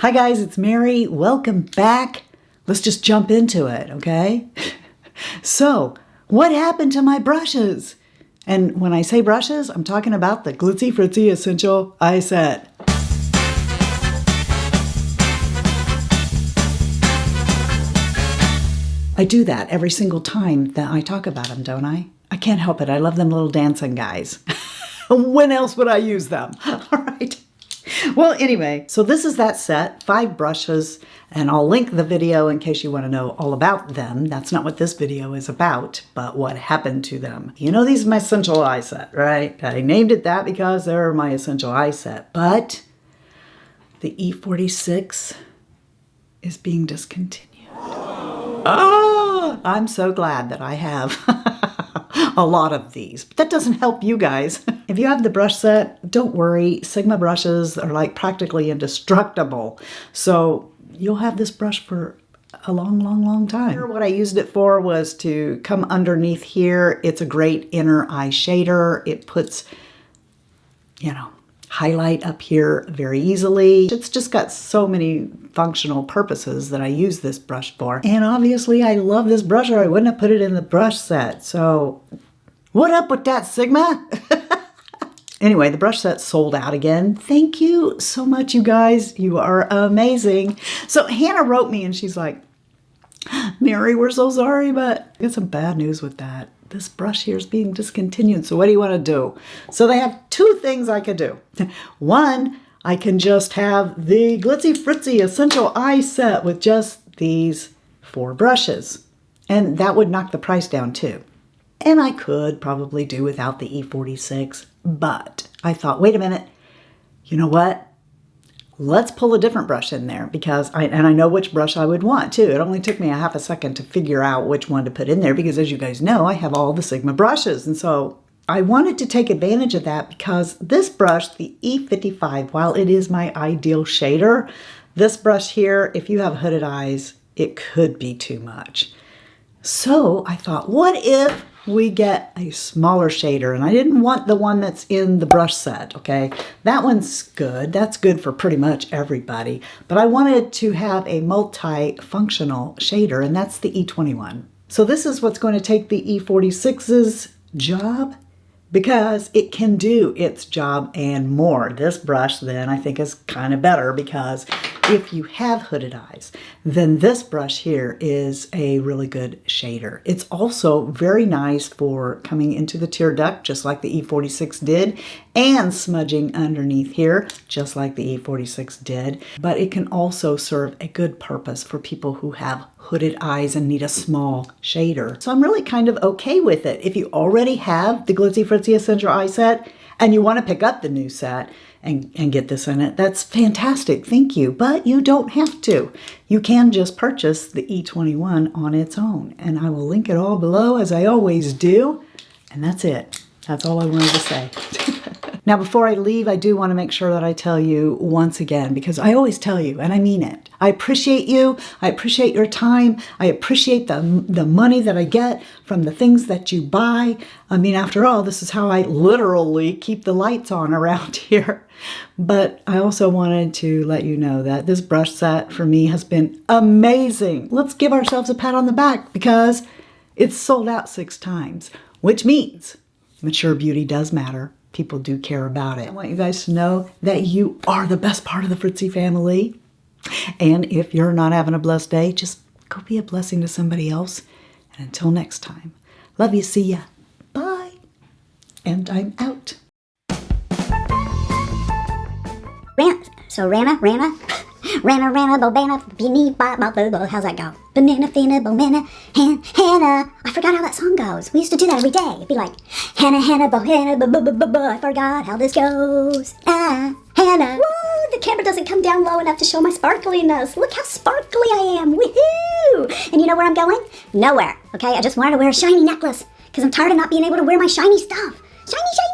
Hi guys, it's Mary. Welcome back. Let's just jump into it, okay? So, what happened to my brushes? And when I say brushes, I'm talking about the Glitzy Fritzy Essential Eye Set. I do that every single time that I talk about them, don't I? I can't help it. I love them little dancing guys. When else would I use them? All right. Well, anyway, so this is that set, 5 brushes, and I'll link the video in case you want to know all about them. That's not what this video is about, but what happened to them. You know, these are my essential eye set, right? I named it that because they're my essential eye set, but the E46 is being discontinued. Oh, I'm so glad that I have a lot of these, but that doesn't help you guys. If you have the brush set, don't worry. Sigma brushes are like practically indestructible. So you'll have this brush for a long time. What I used it for was to come underneath here. It's a great inner eye shader. It puts, highlight up here very easily. It's just got so many functional purposes that I use this brush for. And obviously I love this brush or I wouldn't have put it in the brush set. So what up with that, Sigma? Anyway, the brush set sold out again. Thank you so much, you guys. You are amazing. So Hannah wrote me and she's like, Mary, we're so sorry, but I got some bad news with that. This brush here is being discontinued. So what do you want to do? So they have 2 things I could do. One, I can just have the Glitzy Fritzy Essential Eye Set with just these 4 brushes. And that would knock the price down too. And I could probably do without the E46, but I thought, wait a minute, you know what? Let's pull a different brush in there because I know which brush I would want too. It only took me a half a second to figure out which one to put in there because as you guys know, I have all the Sigma brushes. And so I wanted to take advantage of that because this brush, the E55, while it is my ideal shader, this brush here, if you have hooded eyes, it could be too much. So I thought, what if we get a smaller shader? And I didn't want the one that's in the brush set, okay? That one's good. That's good for pretty much everybody. But I wanted to have a multi-functional shader, and that's the E21. So this is what's going to take the E46's job because it can do its job and more. This brush then I think is kind of better because if you have hooded eyes, then this brush here is a really good shader. It's also very nice for coming into the tear duct, just like the E46 did, and smudging underneath here, just like the E46 did. But it can also serve a good purpose for people who have hooded eyes and need a small shader. So I'm really kind of okay with it. If you already have the Glitzy Fritzy Essential Eye Set and you want to pick up the new set, and get this in it, that's fantastic, thank you. But you don't have to. You can just purchase the E21 on its own. And I will link it all below as I always do. And that's it. That's all I wanted to say. Now, before I leave, I do want to make sure that I tell you once again, because I always tell you, and I mean it. I appreciate you. I appreciate your time. I appreciate the money that I get from the things that you buy. I mean, after all, this is how I literally keep the lights on around here. But I also wanted to let you know that this brush set for me has been amazing. Let's give ourselves a pat on the back because it's sold out 6 times, which means mature beauty does matter. People do care about it. I want you guys to know that you are the best part of the Fritzy family. And if you're not having a blessed day, just go be a blessing to somebody else. And until next time, love you, see ya, bye. And I'm out. Rana, bobana, beanie, bo. How's that go? Banana, fina, bomana, Hannah. I forgot how that song goes. We used to do that every day. It'd be like, Hannah, bohana, bo. I forgot how this goes. Hannah. Woo, the camera doesn't come down low enough to show my sparkliness. Look how sparkly I am. Woohoo! And you know where I'm going? Nowhere. Okay, I just wanted to wear a shiny necklace because I'm tired of not being able to wear my shiny stuff. Shiny.